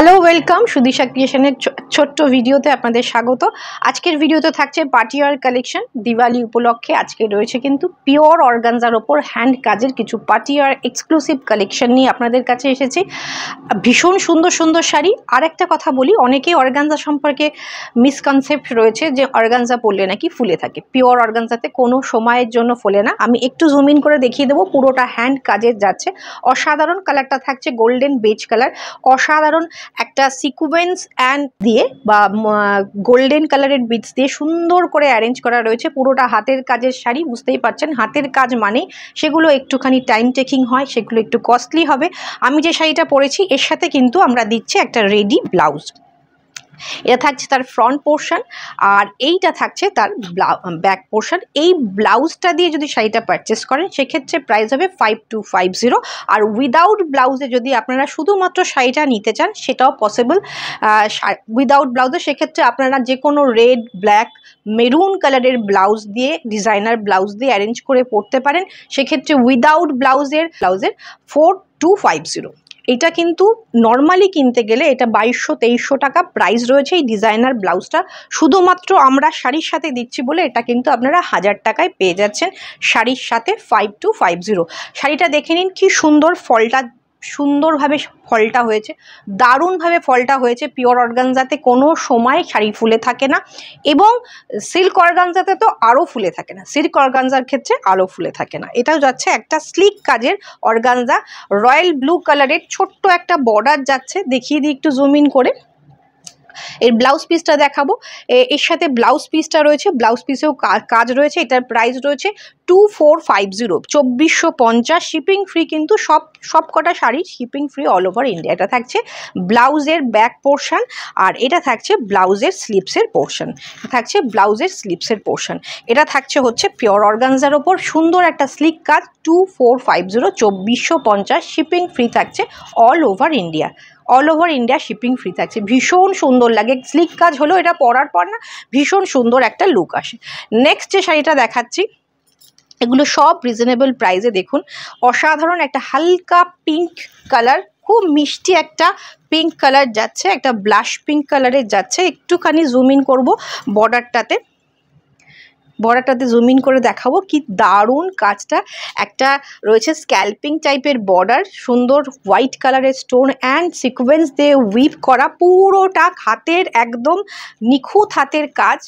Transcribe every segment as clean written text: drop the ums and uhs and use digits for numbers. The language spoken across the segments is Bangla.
হ্যালো ওয়েলকাম সুদিশা ক্রিয়েশনের ছোট্ট ভিডিওতে আপনাদের স্বাগত। আজকের ভিডিওতে থাকছে পার্টিওয়ার কালেকশন। দিওয়ালি উপলক্ষে আজকে রয়েছে কিন্তু পিওর অর্গানজার ওপর হ্যান্ড কাজের কিছু পার্টিওয়ার এক্সক্লুসিভ কালেকশন নিয়ে আপনাদের কাছে এসেছি। ভীষণ সুন্দর সুন্দর শাড়ি। আর একটা কথা বলি, অনেকেই অর্গানজা সম্পর্কে মিসকনসেপ্ট রয়েছে যে অর্গানজা পরলে নাকি ফুলে থাকে। পিওর অর্গানজাতে কোনো সময়ের জন্য ফোলে না। আমি একটু জুম ইন করে দেখিয়ে দেবো। পুরোটা হ্যান্ড কাজের যাচ্ছে। অসাধারণ কালারটা থাকছে গোল্ডেন বেজ কালার। অসাধারণ একটা সিকুয়েন্স অ্যান্ড দিয়ে বা গোল্ডেন কালারের বিটস দিয়ে সুন্দর করে অ্যারেঞ্জ করা রয়েছে। পুরোটা হাতের কাজের শাড়ি, বুঝতেই পারছেন হাতের কাজ মানে সেগুলো একটুখানি টাইম টেকিং হয়, সেগুলো একটু কস্টলি হবে। আমি যে শাড়িটা পরেছি এর সাথে কিন্তু আমরা দিচ্ছি একটা রেডি ব্লাউজ। এটা থাকছে তার ফ্রন্ট পোর্শন আর এইটা থাকছে তার ব্যাক পোর্শন। এই ব্লাউজটা দিয়ে যদি শাড়িটা পারচেস করেন সেক্ষেত্রে প্রাইস হবে 5250। আর উইদাউট ব্লাউজে যদি আপনারা শুধুমাত্র শাড়িটা নিতে চান সেটাও পসিবল। উইদাউট ব্লাউজে সেক্ষেত্রে আপনারা যে কোনো রেড, ব্ল্যাক, মেরুন কালারের ব্লাউজ দিয়ে, ডিজাইনার ব্লাউজ দিয়ে অ্যারেঞ্জ করে পরতে পারেন। সেক্ষেত্রে উইদাউট ব্লাউজের 4250। এটা কিন্তু নর্মালি কিনতে গেলে এটা 2200-2300 টাকা প্রাইস রয়েছে এই ডিজাইনার ব্লাউজটা। শুধুমাত্র আমরা শাড়ির সাথে দিচ্ছি বলে এটা কিন্তু আপনারা 1000 টাকায় পেয়ে যাচ্ছেন শাড়ির সাথে 5250। শাড়িটা দেখে নিন কি সুন্দর, ফলটা সুন্দরভাবে ফলটা হয়েছে, দারুণভাবে ফলটা হয়েছে। পিওর অর্গানজাতে কোনো সময় শাড়ি ফুলে থাকে না এবং সিল্ক অর্গানজাতে তো আরও ফুলে থাকে না। সিল্ক অর্গানজার ক্ষেত্রে আরও ফুলে থাকে না। এটাও যাচ্ছে একটা স্লিক কাজের অর্গানজা। রয়্যাল ব্লু কালারের ছোট্ট একটা বর্ডার যাচ্ছে, দেখিয়ে দিই একটু জুম ইন করে। এর ব্লাউজ পিসটা দেখাবো। এর সাথে ব্লাউজ পিসটা রয়েছে, ব্লাউজ পিসেও কাজ রয়েছে। এটার প্রাইস রয়েছে 2450, 2450। শিপিং ফ্রি কিন্তু সব কটা sari shipping free all over India. এটা থাকছে ব্লাউজের ব্যাক পোর্শন আর এটা থাকছে ব্লাউজের স্লিপসের পোর্শন। থাকছে ব্লাউজের স্লিপসের পোর্শন। এটা থাকছে হচ্ছে পিওর অর্গানজার ওপর সুন্দর একটা স্লিক কাজ। 2450, 2450। শিপিং ফ্রি থাকছে all over India. All over India shipping free থাকছে। ভীষণ সুন্দর লাগে, স্লিক কাজ হলো এটা পরার পর না ভীষণ সুন্দর একটা লুক আসে। নেক্সট যে শাড়িটা দেখাচ্ছি এগুলো সব রিজনেবল প্রাইসে। দেখুন অসাধারণ একটা হালকা পিঙ্ক কালার, খুব মিষ্টি একটা পিঙ্ক কালার যাচ্ছে, একটা ব্লাশ পিঙ্ক কালারের যাচ্ছে। একটুখানি জুম ইন করবো বর্ডারটাতে জুম ইন করে দেখাবো কি দারুণ কাজটা। একটা রয়েছে স্ক্যাল্পিং টাইপের বর্ডার, সুন্দর হোয়াইট কালারের স্টোন অ্যান্ড সিকোয়েন্স দিয়ে উইভ করা, পুরোটা হাতের একদম নিখুঁত হাতের কাজ।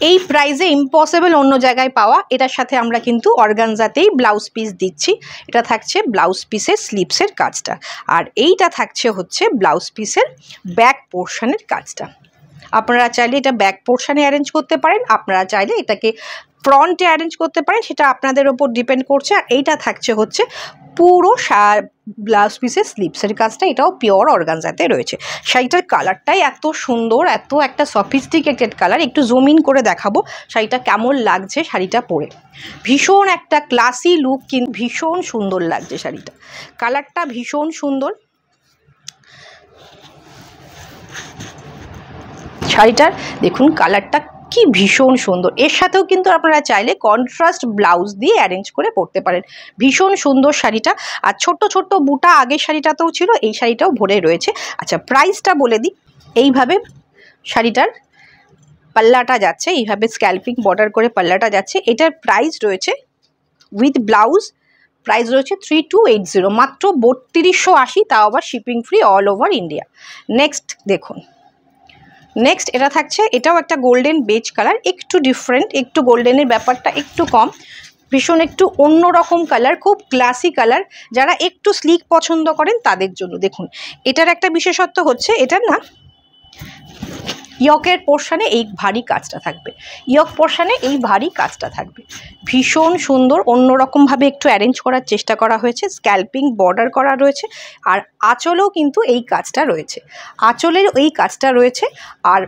এই প্রাইসে ইম্পসিবল অন্য জায়গায় পাওয়া। এটার সাথে আমরা কিন্তু অর্গানজাতেই ব্লাউজ পিস দিচ্ছি। এটা থাকছে ব্লাউজ পিসের স্লিপসের কাজটা আর এইটা থাকছে হচ্ছে ব্লাউজ পিসের ব্যাক পোর্শনের কাজটা। আপনারা চাইলে এটা ব্যাক পোর্শনে অ্যারেঞ্জ করতে পারেন, আপনারা চাইলে এটাকে ফ্রন্টে অ্যারেঞ্জ করতে পারেন, সেটা আপনাদের ওপর ডিপেন্ড করছে। আর এইটা থাকছে হচ্ছে পুরো ব্লাউজ পিসের স্লিপসের কাজটা। এটাও পিওর অর্গানজাতে রয়েছে। শাড়িটার কালারটাই এত সুন্দর, এত একটা সফিস্টিকেটেড কালার। একটু জুম ইন করে দেখাবো শাড়িটা কেমন লাগছে। শাড়িটা পরে ভীষণ একটা ক্লাসি লুক, কিন্তু ভীষণ সুন্দর লাগছে শাড়িটা। কালারটা ভীষণ সুন্দর। শাড়িটার দেখুন কালারটা কি ভীষণ সুন্দর। এর সাথেও কিন্তু আপনারা চাইলে কন্ট্রাস্ট ব্লাউজ দিয়ে অ্যারেঞ্জ করে পরতে পারেন। ভীষণ সুন্দর শাড়িটা। আর ছোট্ট ছোট্ট বুটা আগের শাড়িটাতেও ছিল, এই শাড়িটাও ভরে রয়েছে। আচ্ছা প্রাইসটা বলে দিই। এইভাবে শাড়িটার পাল্লাটা যাচ্ছে, এইভাবে স্ক্যাল্পিং বর্ডার করে পাল্লাটা যাচ্ছে। এটার প্রাইস রয়েছে উইথ ব্লাউজ প্রাইস রয়েছে 3280, মাত্র 3280, তাও আবার shipping free all over India. Next দেখুন, নেক্সট এটা থাকছে, এটাও একটা গোল্ডেন বেজ কালার, একটু ডিফারেন্ট, একটু গোল্ডেনের ব্যাপারটা একটু কম, ভীষণ একটু অন্যরকম কালার, খুব ক্লাসি কালার। যারা একটু স্লিক পছন্দ করেন তাদের জন্য। দেখুন এটার একটা বিশেষত্ব হচ্ছে এটার না ইয়কের পোর্শনে এই ভারী কাজটা থাকবে, ইয়ক পোর্শনে এই ভারী কাজটা থাকবে। ভীষণ সুন্দর, অন্যরকমভাবে একটু অ্যারেঞ্জ করার চেষ্টা করা হয়েছে। স্ক্যাল্পিং বর্ডার করা রয়েছে আর আঁচলেও কিন্তু এই কাজটা রয়েছে, আঁচলের এই কাজটা রয়েছে আর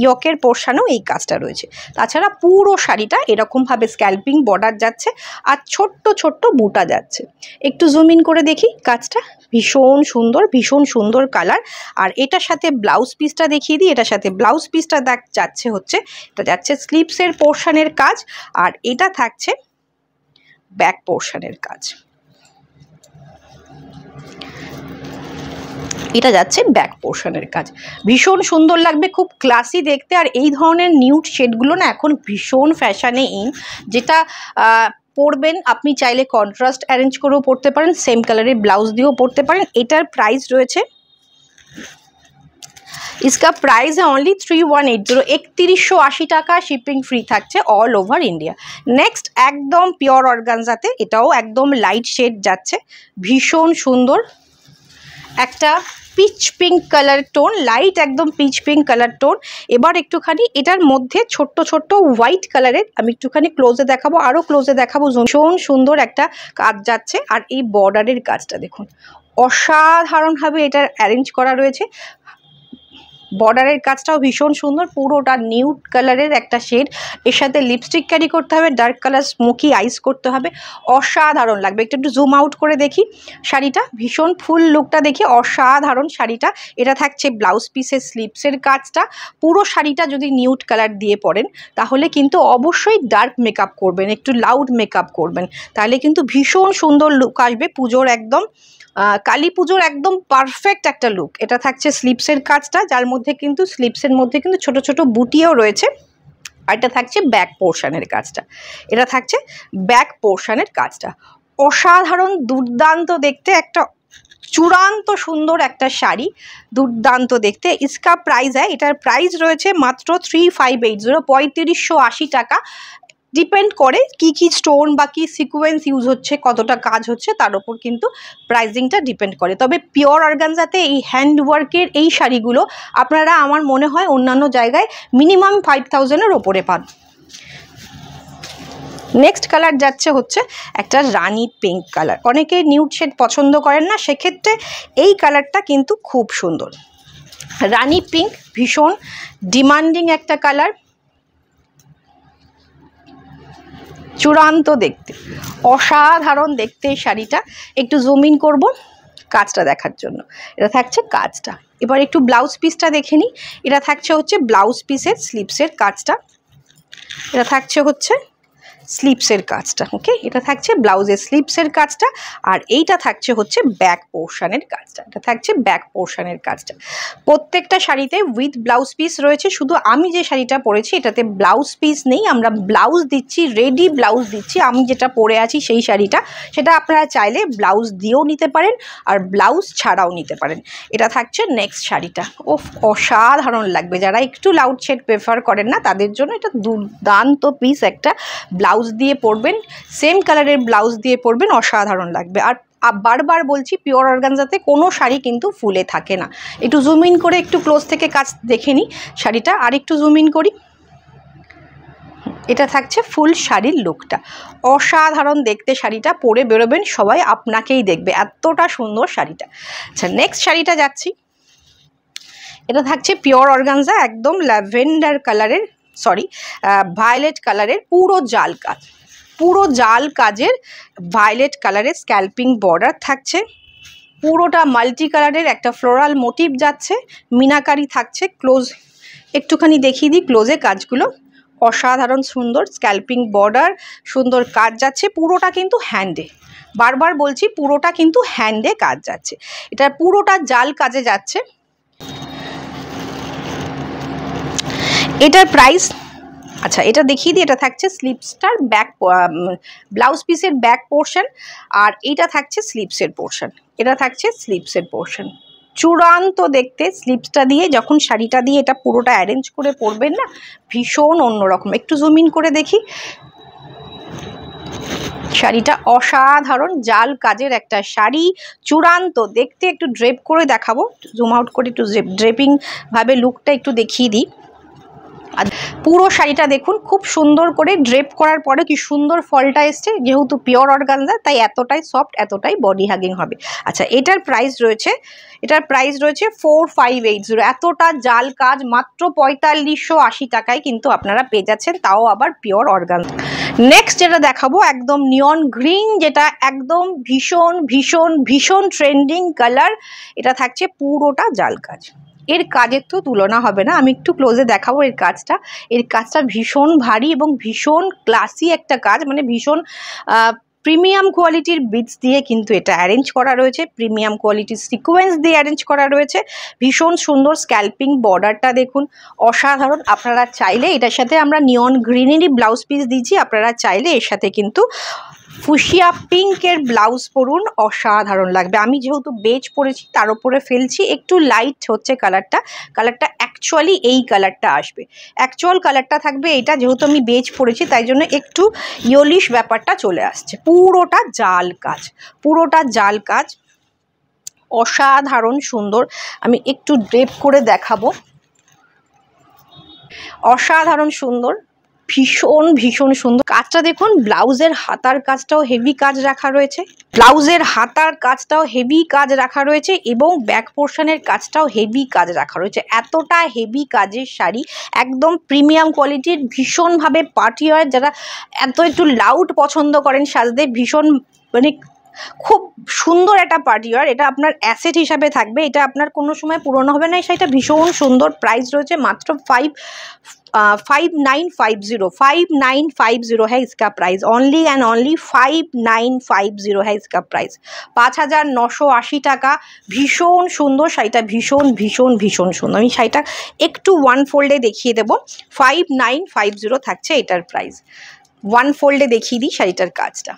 ইয়কের পোর্শনেও এই কাজটা রয়েছে। তাছাড়া পুরো শাড়িটা এরকমভাবে স্ক্যাল্পিং বর্ডার যাচ্ছে আর ছোট্ট ছোট্ট বুটা যাচ্ছে। একটু জুম ইন করে দেখি কাজটা, ভীষণ সুন্দর, ভীষণ সুন্দর কালার। আর এটার সাথে ব্লাউজ পিসটা দেখিয়ে দিই। এটার সাথে ব্লাউজ পিসটা যাচ্ছে হচ্ছে, এটা যাচ্ছে স্লিপসের পোর্শনের কাজ আর এটা থাকছে ব্যাক পোর্শনের কাজ। এটা যাচ্ছে ব্যাক পোর্শনের কাজ, ভীষণ সুন্দর লাগবে, খুব ক্লাসি দেখতে। আর এই ধরনের নিউড শেডগুলো না এখন ভীষণ ফ্যাশনে ইন, যেটা পরবেন আপনি চাইলে কন্ট্রাস্ট অ্যারেঞ্জ করেও পরতে পারেন, সেম কালারের ব্লাউজ দিয়েও পরতে পারেন। এটার প্রাইস রয়েছে, इसका प्राइस है ओनली 3180, 3180 টাকা, শিপিং ফ্রি থাকছে অল ওভার ইন্ডিয়া। নেক্সট একদম পিওর অর্গানজাতে, এটাও একদম লাইট শেড যাচ্ছে, ভীষণ সুন্দর একটা pitch pink colour tone, light একদম পিচ পিঙ্ক কালার টোন। এবার একটুখানি এটার মধ্যে ছোট্ট ছোট্ট হোয়াইট কালারের, আমি একটুখানি ক্লোজে দেখাবো, আরও ক্লোজে দেখাবো, ভীষণ সুন্দর একটা কাজ যাচ্ছে। আর এই বর্ডারের কাজটা দেখুন, অসাধারণভাবে এটার অ্যারেঞ্জ করা রয়েছে। বর্ডারের কাজটাও ভীষণ সুন্দর, পুরোটা নিউড কালারের একটা শেড, এর সাথে লিপস্টিক ক্যারি করতে হবে, ডার্ক কালার স্মোকি আইস করতে হবে, অসাধারণ লাগবে। একটু জুম আউট করে দেখি শাড়িটা, ভীষণ ফুল লুকটা দেখি, অসাধারণ শাড়িটা। এটা থাকছে ব্লাউজ পিসের স্লিপসের কাজটা। পুরো শাড়িটা যদি নিউড কালার দিয়ে পরেন তাহলে কিন্তু অবশ্যই ডার্ক মেকআপ করবেন, একটু লাউড মেকআপ করবেন, তাহলে কিন্তু ভীষণ সুন্দর লুক আসবে পুজোর, একদম কালী পুজোর একদম পারফেক্ট একটা লুক। এটা থাকছে স্লিপসের কাজটা, যার মধ্যে কিন্তু স্লিপসের মধ্যে কিন্তু ছোট ছোট বুটিও রয়েছে। আর এটা থাকছে ব্যাক পোর্শনের কাজটা, এটা থাকছে ব্যাক পোর্শনের কাজটা। অসাধারণ দুর্দান্ত দেখতে, একটা চূড়ান্ত সুন্দর একটা শাড়ি, দুর্দান্ত দেখতে। ইসকা প্রাইস হয়, এটার প্রাইস রয়েছে মাত্র 3580, 3580 টাকা। ডিপেন্ড করে কি কি স্টোন বা কি সিকোয়েন্স ইউজ হচ্ছে, কতটা কাজ হচ্ছে, তার উপর কিন্তু প্রাইসিংটা ডিপেন্ড করে। তবে পিওর অর্গানজাতে এই হ্যান্ডওয়ার্কের এই শাড়িগুলো আপনারা আমার মনে হয় অন্যান্য জায়গায় মিনিমাম 5000-এর ওপরে পান। নেক্সট কালার যাচ্ছে হচ্ছে একটা রানি পিঙ্ক কালার, অনেকে নিউড শেড পছন্দ করেন না, সেক্ষেত্রে এই কালারটা কিন্তু খুব সুন্দর। রানি পিঙ্ক ভীষণ ডিমান্ডিং একটা কালার, চূড়ান্ত দেখতে, অসাধারণ দেখতে এই শাড়িটা। একটু জুম ইন করবো কাজটা দেখার জন্য, এটা থাকছে কাজটা। এবার একটু ব্লাউজ পিসটা দেখে নিই, এটা থাকছে হচ্ছে ব্লাউজ পিসের স্লিপসের কাজটা, এটা থাকছে হচ্ছে স্লিপসের কাজটা, ওকে, এটা থাকছে ব্লাউজের স্লিপসের কাজটা। আর এইটা থাকছে হচ্ছে ব্যাক পোর্শনের কাজটা, এটা থাকছে ব্যাক পোর্শনের কাজটা। প্রত্যেকটা শাড়িতে উইথ ব্লাউজ পিস রয়েছে, শুধু আমি যে শাড়িটা পরেছি এটাতে ব্লাউজ পিস নেই, আমরা ব্লাউজ দিচ্ছি, রেডি ব্লাউজ দিচ্ছি। আমি যেটা পরে আছি সেই শাড়িটা, সেটা আপনারা চাইলে ব্লাউজ দিয়েও নিতে পারেন আর ব্লাউজ ছাড়াও নিতে পারেন। এটা থাকছে নেক্সট শাড়িটা, ও অসাধারণ লাগবে। যারা একটু লাউড শেড প্রেফার করেন না তাদের জন্য এটা দুর্দান্ত পিস, একটা ব্লাউজ দিয়ে পরবেন, সেম কালারের ব্লাউজ দিয়ে পরবেন, অসাধারণ লাগবে। আর বারবার বলছি, পিওর অর্গানজাতে কোনো শাড়ি কিন্তু ফুলে থাকে না। একটু জুম ইন করে একটু ক্লোজ থেকে কাজ দেখে নিই শাড়িটা, আর একটু জুম ইন করি, এটা থাকছে ফুল শাড়ির লুকটা, অসাধারণ দেখতে। শাড়িটা পরে বেরোবেন সবাই আপনাকেই দেখবে, এতটা সুন্দর শাড়িটা। আচ্ছা, নেক্সট শাড়িটা যাচ্ছি, এটা থাকছে পিওর অর্গানজা, একদম ল্যাভেন্ডার কালারের, সরি ভায়োলেট কালারের, পুরো জাল কাজ, পুরো জাল কাজের ভায়োলেট কালারের স্ক্যাল্পিং বর্ডার থাকছে, পুরোটা মাল্টি কালারের একটা ফ্লোরাল মোটিভ যাচ্ছে, মিনাকারি থাকছে। ক্লোজ একটুখানি দেখিয়ে দিই ক্লোজে কাজগুলো, অসাধারণ সুন্দর স্ক্যাল্পিং বর্ডার, সুন্দর কাজ যাচ্ছে, পুরোটা কিন্তু হ্যান্ডে, বারবার বলছি পুরোটা কিন্তু হ্যান্ডে কাজ যাচ্ছে, এটা পুরোটা জাল কাজে যাচ্ছে। এটার প্রাইস, আচ্ছা এটা দেখিয়ে দিই, এটা থাকছে স্লিপসটার ব্যাক ব্লাউজ পিসের ব্যাক পোর্শন, আর এইটা থাকছে স্লিপসের পোর্শন, এটা থাকছে স্লিপসের পোর্শন। চূড়ান্ত দেখতে, স্লিপসটা দিয়ে যখন শাড়িটা দিয়ে এটা পুরোটা অ্যারেঞ্জ করে পরবেন না, ভীষণ অন্যরকম। একটু জুম ইন করে দেখি শাড়িটা, অসাধারণ জাল কাজের একটা শাড়ি, চূড়ান্ত দেখতে। একটু ড্রেপ করে দেখাবো, জুম আউট করে একটু ড্রেপিং ভাবে লুকটা একটু দেখিয়ে দিই। আর পুরো শাড়িটা দেখুন, খুব সুন্দর করে ড্রেপ করার পরে কি সুন্দর ফলটা এসছে, যেহেতু পিওর অর্গানজা তাই এতটাই সফট, এতটাই বডি হাগিং হবে। আচ্ছা, এটার প্রাইস রয়েছে, এটার প্রাইস রয়েছে 4580, এতটা জাল কাজ মাত্র 4580 টাকায় কিন্তু আপনারা পেয়ে যাচ্ছেন, তাও আবার পিওর অর্গানজা। নেক্সট যেটা দেখাবো একদম নিয়ন গ্রিন, যেটা একদম ভীষণ ভীষণ ভীষণ ট্রেন্ডিং কালার, এটা থাকছে পুরোটা জাল কাজ, এর কাজের তো তুলনা হবে না। আমি একটু ক্লোজে দেখাবো এর কাজটা, এর কাজটা ভীষণ ভারী এবং ভীষণ ক্লাসি একটা কাজ, মানে ভীষণ প্রিমিয়াম কোয়ালিটির বিটস দিয়ে কিন্তু এটা অ্যারেঞ্জ করা রয়েছে, প্রিমিয়াম কোয়ালিটির সিকোয়েন্স দিয়ে অ্যারেঞ্জ করা রয়েছে। ভীষণ সুন্দর স্ক্যাল্পিং বর্ডারটা দেখুন, অসাধারণ। আপনারা চাইলে এটার সাথে আমরা নিয়ন গ্রিনেরই ব্লাউজ পিস দিচ্ছি, আপনারা চাইলে এর সাথে কিন্তু ফুশিয়া পিঙ্কের ব্লাউজ পরুন, অসাধারণ লাগবে। আমি যেহেতু বেজ পরেছি তার উপরে ফেলছি, একটু লাইট হচ্ছে কালারটা, কালারটা অ্যাকচুয়ালি এই কালারটা আসবে, অ্যাকচুয়াল কালারটা থাকবে এটা। যেহেতু আমি বেজ পরেছি তাই জন্য একটু ইয়েলিশ ব্যাপারটা চলে আসছে। পুরোটা জাল কাজ, পুরোটা জাল কাজ, অসাধারণ সুন্দর। আমি একটু ড্রেপ করে দেখাবো, অসাধারণ সুন্দর, ভীষণ ভীষণ সুন্দর। কাজটা দেখুন, ব্লাউজের হাতার কাজটাও হেভি কাজ রাখা রয়েছে, ব্লাউজের হাতার কাজটাও হেভি কাজ রাখা রয়েছে এবং ব্যাক পোর্শনের কাজটাও হেভি কাজ রাখা রয়েছে। এতটা হেভি কাজের শাড়ি, একদম প্রিমিয়াম কোয়ালিটির, ভীষণভাবে পার্টি ওয়্যার। যারা একটু লাউড পছন্দ করেন সাজতে, ভীষণ মানে খুব সুন্দর একটা পার্টি ওয়্যার। এটা আপনার অ্যাসেট হিসাবে থাকবে, এটা আপনার কোনো সময় পুরনো হবে না। এই শাড়িটা ভীষণ সুন্দর। প্রাইস রয়েছে মাত্র 5950 है इसका प्राइस, ओनली एंड ओनली 5950 है इसका प्राइस, 5980 টাকা। ভীষণ সুন্দর শাড়িটা, ভীষণ ভীষণ ভীষণ সুন্দর। আমি শাড়িটা একটু ওয়ান ফোল্ডে দেখিয়ে দেবো। 5950 থাকছে এটার প্রাইস। ওয়ান ফোল্ডে দেখিয়ে দিই শাড়িটার কাজটা।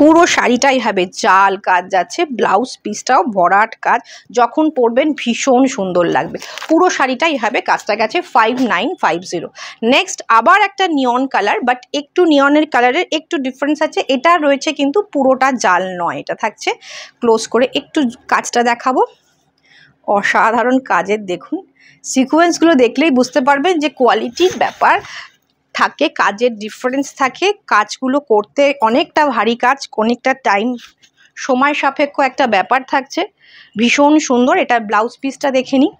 পুরো শাড়িটাই হবে জাল কাজ যাচ্ছে, ব্লাউজ পিসটাও ভরাট কাজ, যখন পরবেন ভীষণ সুন্দর লাগবে। পুরো শাড়িটাই হবে কাজটা গেছে 5950। নেক্সট আবার একটা নিয়ন কালার, বাট একটু নিয়নের কালারের একটু ডিফারেন্স আছে। এটা রয়েছে কিন্তু পুরোটা জাল নয়, এটা থাকছে ক্লোজ করে একটু কাজটা দেখাবো। অসাধারণ কাজের দেখুন, সিকোয়েন্সগুলো দেখলেই বুঝতে পারবেন যে কোয়ালিটির ব্যাপার থাকে, কাজের ডিফারেন্স থাকে, কাজগুলো করতে অনেকটা ভারী কাজ, অনেকটা টাইম সময় সাপেক্ষ একটা ব্যাপার থাকছে। ভীষণ সুন্দর। এটা ব্লাউজ পিসটা দেখে নিই,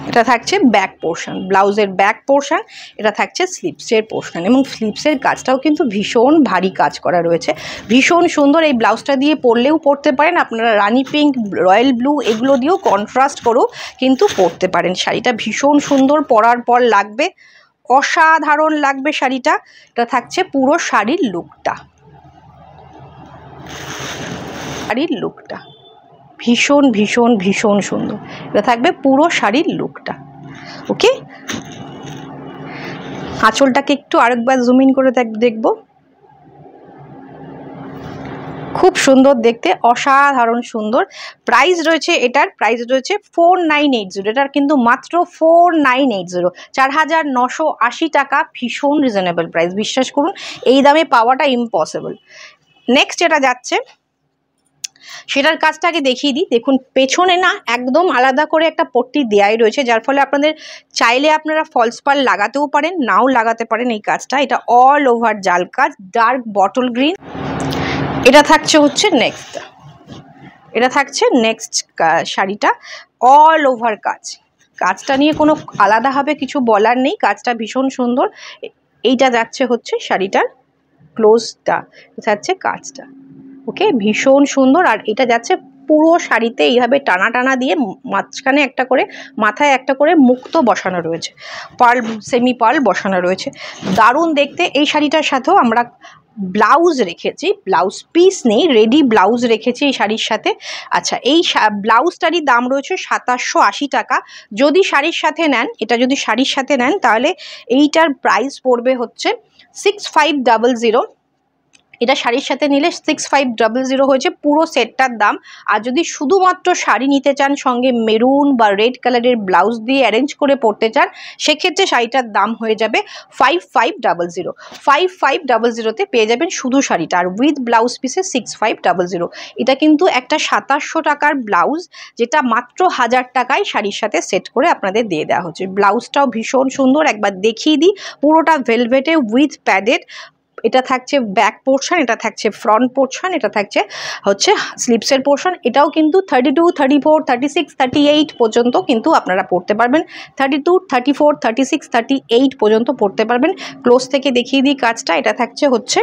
এটা থাকছে ব্যাক পোর্শন, ব্লাউজের ব্যাক পোর্শন, এটা থাকছে স্লিপসের পোর্শন এবং স্লিপসের কাজটাও কিন্তু ভীষণ ভারী কাজ করা রয়েছে, ভীষণ সুন্দর। এই ব্লাউজটা দিয়ে পরলেও পরতে পারেন আপনারা, রানি পিঙ্ক, রয়্যাল ব্লু এগুলো দিয়েও কন্ট্রাস্ট করেও কিন্তু পরতে পারেন। শাড়িটা ভীষণ সুন্দর, পরার পর লাগবে, অসাধারণ লাগবে শাড়িটা। এটা থাকছে পুরো শাড়ির লুকটা, শাড়ির লুকটা ভীষণ ভীষণ ভীষণ সুন্দর। এটা থাকবে পুরো শাড়ির লুকটা। ওকে, আঁচলটাকে একটু আরেকবার জুম ইন করে দেখবো, খুব সুন্দর দেখতে, অসাধারণ সুন্দর। প্রাইস রয়েছে, এটার প্রাইস রয়েছে 4980, এটার কিন্তু মাত্র 4980, 4980 টাকা। ভীষণ রিজনেবল প্রাইস, বিশ্বাস করুন এই দামে পাওয়াটা ইম্পসিবল। নেক্সট যেটা যাচ্ছে সেটার কাজটাকে দেখিয়ে দিই। দেখুন পেছনে না একদম আলাদা করে একটা পট্টি দেয়াই রয়েছে, যার ফলে আপনাদের চাইলে আপনারা ফলস পার্ল লাগাতেও পারেন, নাও লাগাতে পারেন এই কাজটা। এটা অল ওভার জাল কাজ, ডার্ক বটল গ্রিন। এটা থাকছে হচ্ছে নেক্সট, এটা থাকছে নেক্সট শাড়িটা অল ওভার কাজ। কাজটা নিয়ে কোনো আলাদাভাবে কিছু বলার নেই, কাজটা ভীষণ সুন্দর। এইটা যাচ্ছে হচ্ছে শাড়িটার ক্লোজটা, যাচ্ছে কাজটা। ওকে, ভীষণ সুন্দর। আর এটা যাচ্ছে পুরো শাড়িতে এইভাবে টানা টানা দিয়ে মাঝখানে একটা করে, মাথায় একটা করে মুক্তো বসানো রয়েছে, পার্ল, সেমি পার্ল বসানো রয়েছে, দারুণ দেখতে। এই শাড়িটার সাথেও আমরা ব্লাউজ রেখেছি, ব্লাউজ পিস নেই, রেডি ব্লাউজ রেখেছি এই শাড়ির সাথে। আচ্ছা, এই ব্লাউজটারই দাম রয়েছে 2780 টাকা। যদি শাড়ির সাথে নেন, এটা যদি শাড়ির সাথে নেন তাহলে এইটার প্রাইস পড়বে হচ্ছে 6500। এটা শাড়ির সাথে নিলে 6500 হয়েছে পুরো সেটটার দাম। আর যদি শুধুমাত্র শাড়ি নিতে চান, সঙ্গে মেরুন বা রেড কালারের ব্লাউজ দিয়ে অ্যারেঞ্জ করে পরতে চান, সেক্ষেত্রে শাড়িটার দাম হয়ে যাবে 5500। 5500তে পেয়ে যাবেন শুধু শাড়িটা, আর উইথ ব্লাউজ পিসে 6500। এটা কিন্তু একটা 2700 টাকার ব্লাউজ, যেটা মাত্র 1000 টাকায় শাড়ির সাথে সেট করে আপনাদের দিয়ে দেওয়া হচ্ছে। ব্লাউজটাও ভীষণ সুন্দর, একবার দেখিয়ে দিই। পুরোটা ভেলভেটে উইথ প্যাডেড। এটা থাকছে ব্যাক পোর্শন, এটা থাকছে ফ্রন্ট পোর্শন, এটা থাকছে হচ্ছে স্লিপসের পোর্শন। এটাও কিন্তু 32, 34, 36, 38 পর্যন্ত কিন্তু আপনারা পরতে পারবেন। 32, 34, 36, 38 পর্যন্ত পরতে পারবেন। ক্লোজ থেকে দেখিয়ে দিই কাজটা। এটা থাকছে হচ্ছে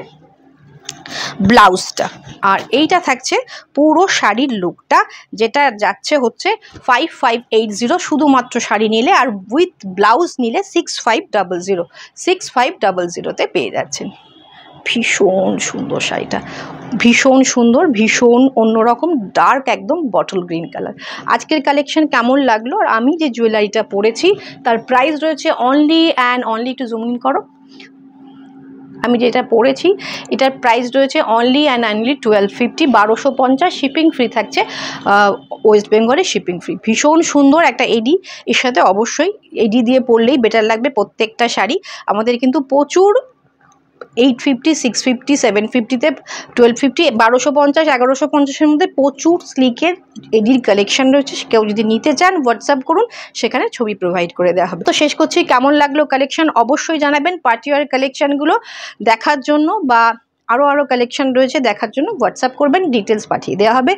ব্লাউজটা। আর এইটা থাকছে পুরো শাড়ির লুকটা, যেটা যাচ্ছে হচ্ছে 5580 শুধুমাত্র শাড়ি নিলে, আর উইথ ব্লাউজ নিলে 6500, 6500তে পেয়ে যাচ্ছেন। ভীষণ সুন্দর শাড়িটা, ভীষণ সুন্দর, ভীষণ অন্যরকম, ডার্ক একদম বটল গ্রিন কালার। আজকের কালেকশন কেমন লাগলো? আর আমি যে জুয়েলারিটা পরেছি তার প্রাইস রয়েছে অনলি অ্যান্ড অনলি, একটু জুম ইন করো, আমি যেটা পরেছি এটার প্রাইস রয়েছে only and only 1250, 1250, shipping free থাকছে, ওয়েস্ট বেঙ্গলে শিপিং ফ্রি। ভীষণ সুন্দর একটা এডি, এর সাথে অবশ্যই এডি দিয়ে পরলেই বেটার লাগবে প্রত্যেকটা শাড়ি। আমাদের কিন্তু প্রচুর 850, 650, 750-তে, 1250, 1250, 1150-এর মধ্যে প্রচুর স্লিকের এডির কালেকশন রয়েছে। কেউ যদি নিতে চান হোয়াটসঅ্যাপ করুন, সেখানে ছবি প্রোভাইড করে দেওয়া হবে। তো শেষ করছি, কেমন লাগলো কালেকশন অবশ্যই জানাবেন। পার্টিওয়ার কালেকশনগুলো দেখার জন্য বা আরও কালেকশন রয়েছে দেখার জন্য হোয়াটসঅ্যাপ করবেন, ডিটেলস পাঠিয়ে দেওয়া হবে।